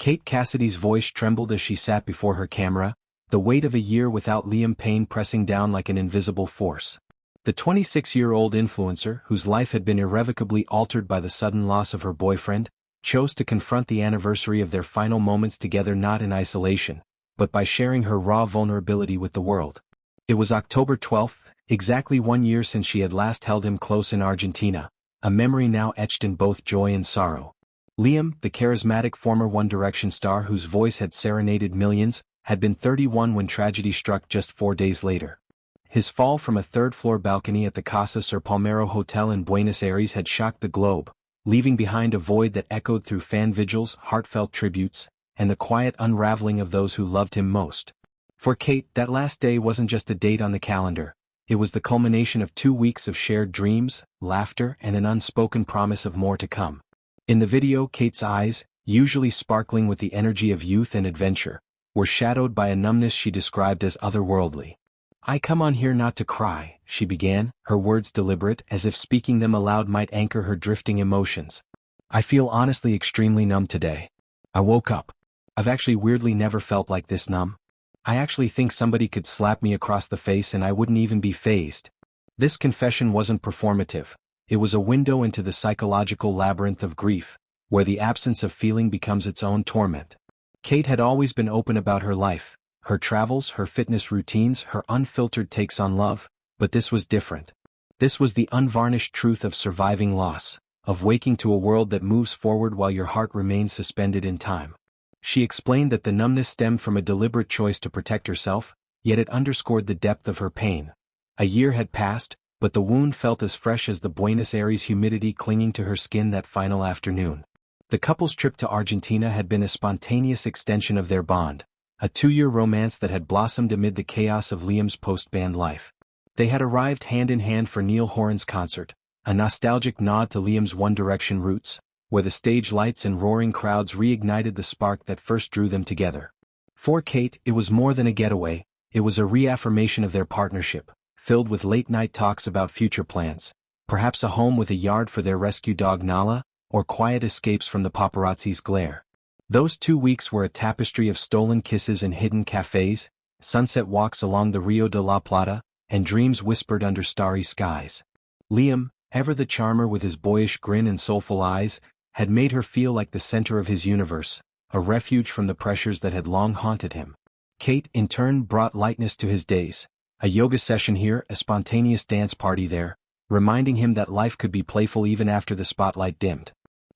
Kate Cassidy's voice trembled as she sat before her camera, the weight of a year without Liam Payne pressing down like an invisible force. The 26-year-old influencer, whose life had been irrevocably altered by the sudden loss of her boyfriend, chose to confront the anniversary of their final moments together not in isolation, but by sharing her raw vulnerability with the world. It was October 12th, exactly 1 year since she had last held him close in Argentina, a memory now etched in both joy and sorrow. Liam, the charismatic former One Direction star whose voice had serenaded millions, had been 31 when tragedy struck just 4 days later. His fall from a third-floor balcony at the Casa Sur Palermo hotel in Buenos Aires had shocked the globe, leaving behind a void that echoed through fan vigils, heartfelt tributes, and the quiet unraveling of those who loved him most. For Kate, that last day wasn't just a date on the calendar. It was the culmination of 2 weeks of shared dreams, laughter, and an unspoken promise of more to come. In the video, Kate's eyes, usually sparkling with the energy of youth and adventure, were shadowed by a numbness she described as otherworldly. "I come on here not to cry," she began, her words deliberate, as if speaking them aloud might anchor her drifting emotions. "I feel honestly extremely numb today. I woke up. I've actually weirdly never felt like this numb. I actually think somebody could slap me across the face and I wouldn't even be fazed." This confession wasn't performative. It was a window into the psychological labyrinth of grief, where the absence of feeling becomes its own torment. Kate had always been open about her life, her travels, her fitness routines, her unfiltered takes on love, but this was different. This was the unvarnished truth of surviving loss, of waking to a world that moves forward while your heart remains suspended in time. She explained that the numbness stemmed from a deliberate choice to protect herself, yet it underscored the depth of her pain. A year had passed, but the wound felt as fresh as the Buenos Aires humidity clinging to her skin that final afternoon. The couple's trip to Argentina had been a spontaneous extension of their bond, a 2-year romance that had blossomed amid the chaos of Liam's post-band life. They had arrived hand-in-hand for Niall Horan's concert, a nostalgic nod to Liam's One Direction roots, where the stage lights and roaring crowds reignited the spark that first drew them together. For Kate, it was more than a getaway, it was a reaffirmation of their partnership, filled with late-night talks about future plans, perhaps a home with a yard for their rescue dog Nala, or quiet escapes from the paparazzi's glare. Those 2 weeks were a tapestry of stolen kisses in hidden cafes, sunset walks along the Rio de la Plata, and dreams whispered under starry skies. Liam, ever the charmer with his boyish grin and soulful eyes, had made her feel like the center of his universe, a refuge from the pressures that had long haunted him. Kate, in turn, brought lightness to his days, a yoga session here, a spontaneous dance party there, reminding him that life could be playful even after the spotlight dimmed.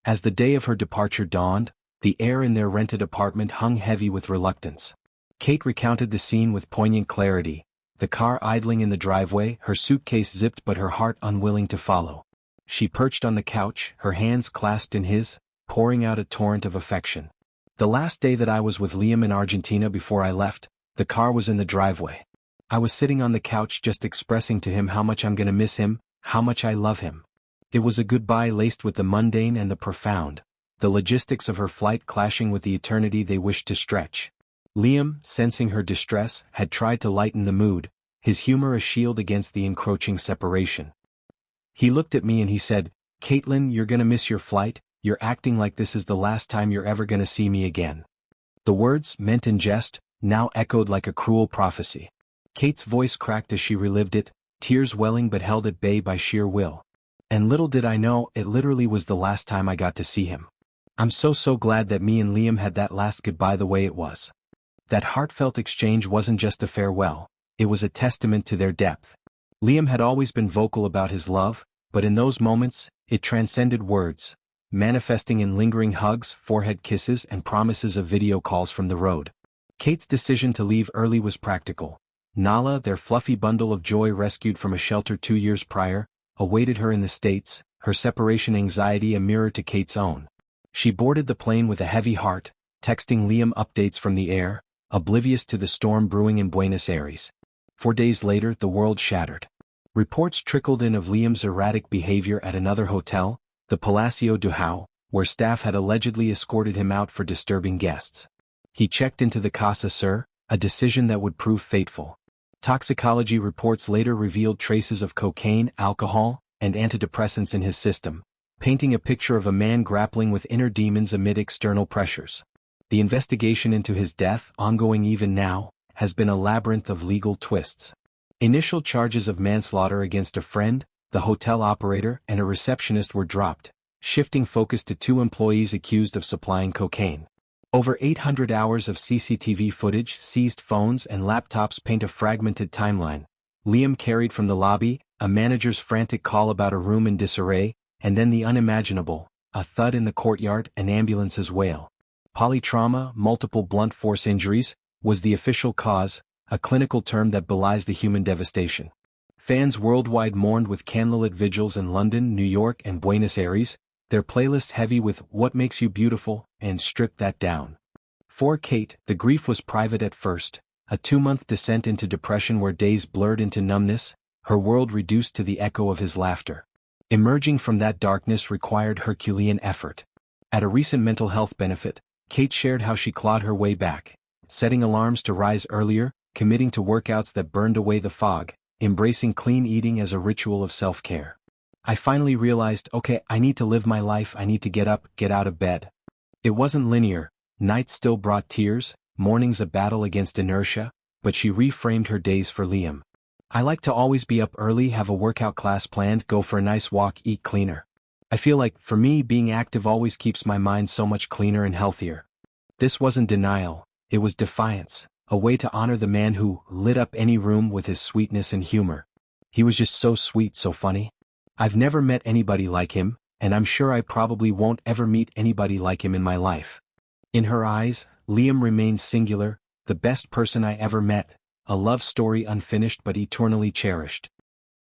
As the day of her departure dawned, the air in their rented apartment hung heavy with reluctance. Kate recounted the scene with poignant clarity, the car idling in the driveway, her suitcase zipped but her heart unwilling to follow. She perched on the couch, her hands clasped in his, pouring out a torrent of affection. "The last day that I was with Liam in Argentina before I left, the car was in the driveway. I was sitting on the couch just expressing to him how much I'm gonna miss him, how much I love him." It was a goodbye laced with the mundane and the profound, the logistics of her flight clashing with the eternity they wished to stretch. Liam, sensing her distress, had tried to lighten the mood, his humor a shield against the encroaching separation. He looked at me and he said, "Caitlin, you're gonna miss your flight, you're acting like this is the last time you're ever gonna see me again." The words, meant in jest, now echoed like a cruel prophecy. Kate's voice cracked as she relived it, tears welling but held at bay by sheer will. "And little did I know, it literally was the last time I got to see him. I'm so glad that me and Liam had that last goodbye the way it was." That heartfelt exchange wasn't just a farewell, it was a testament to their depth. Liam had always been vocal about his love, but in those moments, it transcended words, manifesting in lingering hugs, forehead kisses, and promises of video calls from the road. Kate's decision to leave early was practical. Nala, their fluffy bundle of joy rescued from a shelter 2 years prior, awaited her in the States, her separation anxiety a mirror to Kate's own. She boarded the plane with a heavy heart, texting Liam updates from the air, oblivious to the storm brewing in Buenos Aires. 4 days later, the world shattered. Reports trickled in of Liam's erratic behavior at another hotel, the Palacio do How, where staff had allegedly escorted him out for disturbing guests. He checked into the Casa Sur, a decision that would prove fateful. Toxicology reports later revealed traces of cocaine, alcohol, and antidepressants in his system, painting a picture of a man grappling with inner demons amid external pressures. The investigation into his death, ongoing even now, has been a labyrinth of legal twists. Initial charges of manslaughter against a friend, the hotel operator, and a receptionist were dropped, shifting focus to 2 employees accused of supplying cocaine. Over 800 hours of CCTV footage, seized phones and laptops paint a fragmented timeline. Liam carried from the lobby, a manager's frantic call about a room in disarray, and then the unimaginable, a thud in the courtyard, an ambulance's wail. Polytrauma, multiple blunt force injuries, was the official cause, a clinical term that belies the human devastation. Fans worldwide mourned with candlelit vigils in London, New York, and Buenos Aires, their playlists heavy with "What Makes You Beautiful" and "Strip That Down." For Kate, the grief was private at first, a 2-month descent into depression where days blurred into numbness, her world reduced to the echo of his laughter. Emerging from that darkness required Herculean effort. At a recent mental health benefit, Kate shared how she clawed her way back, setting alarms to rise earlier, committing to workouts that burned away the fog, embracing clean eating as a ritual of self-care. "I finally realized, okay, I need to live my life, I need to get up, get out of bed." It wasn't linear, nights still brought tears, mornings a battle against inertia, but she reframed her days for Liam. "I like to always be up early, have a workout class planned, go for a nice walk, eat cleaner. I feel like, for me, being active always keeps my mind so much cleaner and healthier." This wasn't denial, it was defiance, a way to honor the man who lit up any room with his sweetness and humor. He was just so sweet, so funny. "I've never met anybody like him, and I'm sure I probably won't ever meet anybody like him in my life." In her eyes, Liam remains singular, the best person I ever met, a love story unfinished but eternally cherished.